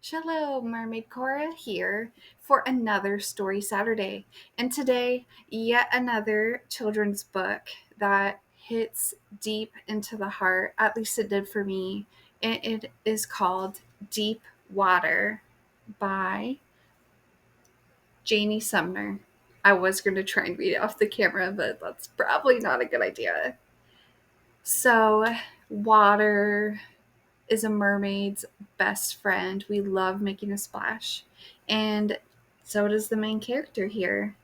Shalom, Mermaid Cora here for another Story Saturday. And today, yet another children's book that hits deep into the heart. At least it did for me. And it is called Deep Water by Janie Sumner. I was going to try and read it off the camera, but that's probably not a good idea. So, water is a mermaid's best friend. We love making a splash. And so does the main character here.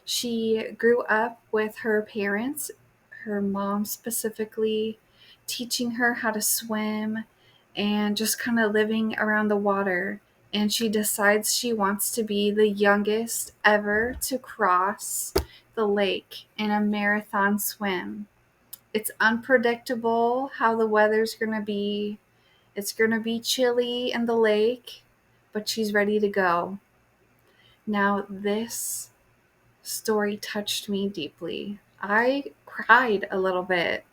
She grew up with her parents, her mom specifically, teaching her how to swim and just kind of living around the water. And she decides she wants to be the youngest ever to cross the lake in a marathon swim. It's unpredictable how the weather's going to be. It's going to be chilly in the lake, but she's ready to go. Now, this story touched me deeply. I cried a little bit.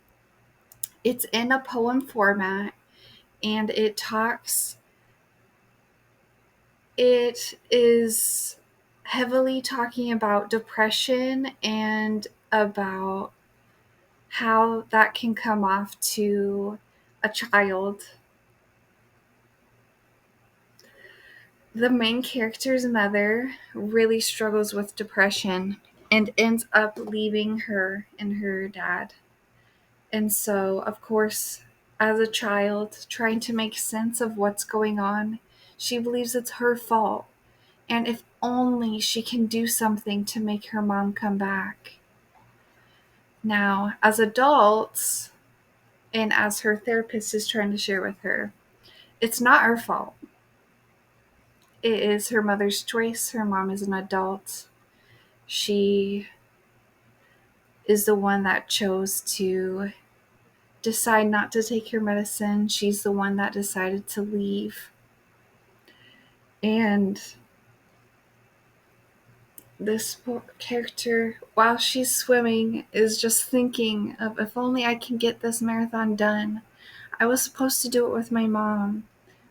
It's in a poem format, and it is heavily talking about depression and about how that can come off to a child. The main character's mother really struggles with depression and ends up leaving her and her dad. And so, of course, as a child, trying to make sense of what's going on, she believes it's her fault. And if only she can do something to make her mom come back. Now, as adults, and as her therapist is trying to share with her, it's not her fault. It is her mother's choice. Her mom is an adult. She is the one that chose to decide not to take her medicine. She's the one that decided to leave. And this character, while she's swimming, is just thinking of, if only I can get this marathon done. I was supposed to do it with my mom,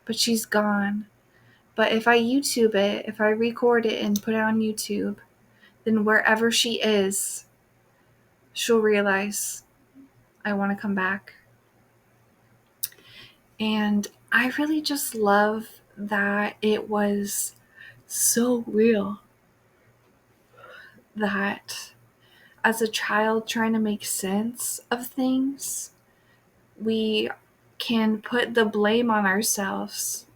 but she's gone. But if I YouTube it, if I record it and put it on YouTube, then wherever she is, she'll realize I want to come back. And I really just love that it was so real. That as a child trying to make sense of things, we can put the blame on ourselves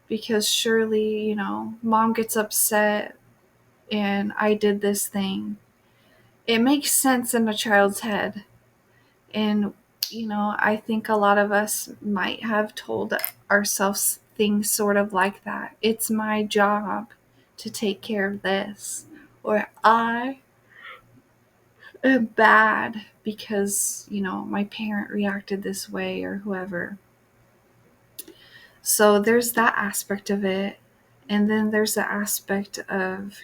because surely, mom gets upset and I did this thing. It makes sense in a child's head. And, I think a lot of us might have told ourselves things sort of like that. It's my job to take care of this. Or I am bad because, my parent reacted this way or whoever. So there's that aspect of it. And then there's the aspect of,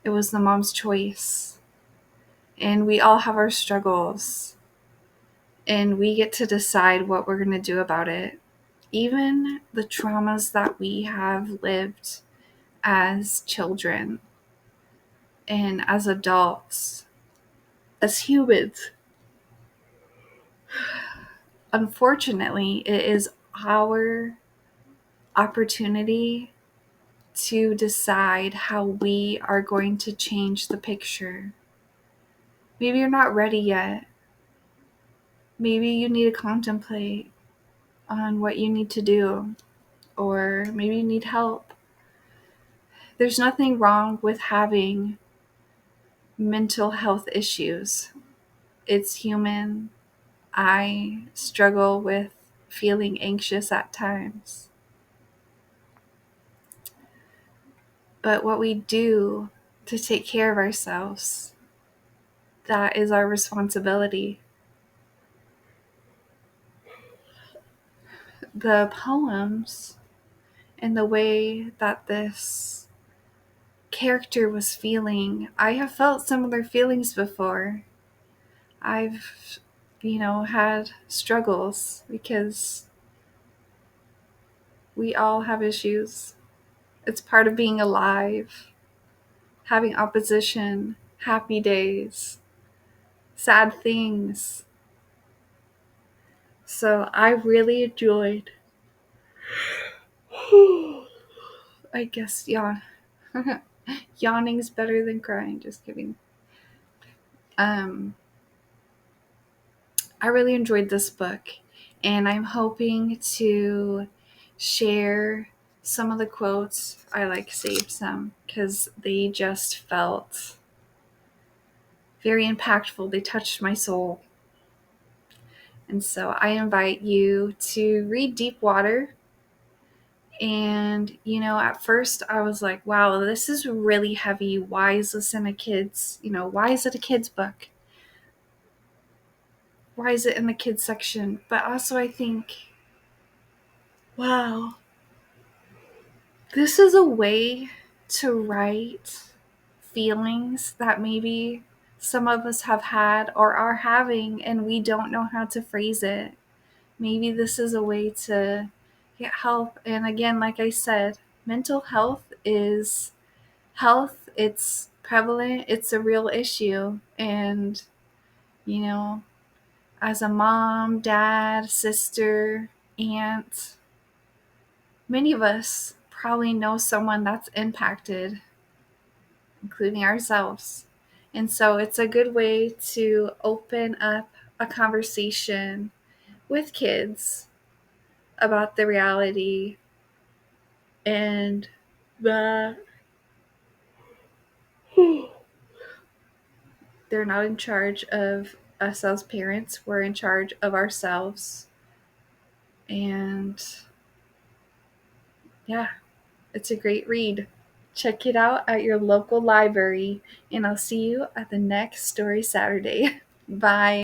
it was the mom's choice. And we all have our struggles. And we get to decide what we're going to do about it. Even the traumas that we have lived as children and as adults, as humans. Unfortunately, it is our opportunity to decide how we are going to change the picture. Maybe you're not ready yet. Maybe you need to contemplate on what you need to do, or maybe you need help. There's nothing wrong with having mental health issues. It's human. I struggle with feeling anxious at times. But what we do to take care of ourselves, that is our responsibility. The poems and the way that this character was feeling, I have felt similar feelings before. I've, had struggles because We all have issues. It's part of being alive, having opposition, happy days, sad things. So I really enjoyed. I guess yawning's better than crying. Just kidding. Um, I really enjoyed this book, and I'm hoping to share some of the quotes. I saved some because they just felt very impactful. They touched my soul. And so I invite you to read Deepwater. And, at first I was like, wow, this is really heavy. Why is this in a kid's, why is it a kid's book? Why is it in the kids section? But also I think, wow, this is a way to write feelings that maybe some of us have had or are having, and we don't know how to phrase it. Maybe this is a way to get help. And again, like I said, mental health is health. It's prevalent. It's a real issue. And, you know, as a mom, dad, sister, aunt, many of us probably know someone that's impacted, including ourselves. And so it's a good way to open up a conversation with kids about the reality and that they're not in charge of us as parents. We're in charge of ourselves. And yeah, it's a great read. Check it out at your local library, and I'll see you at the next Story Saturday. Bye.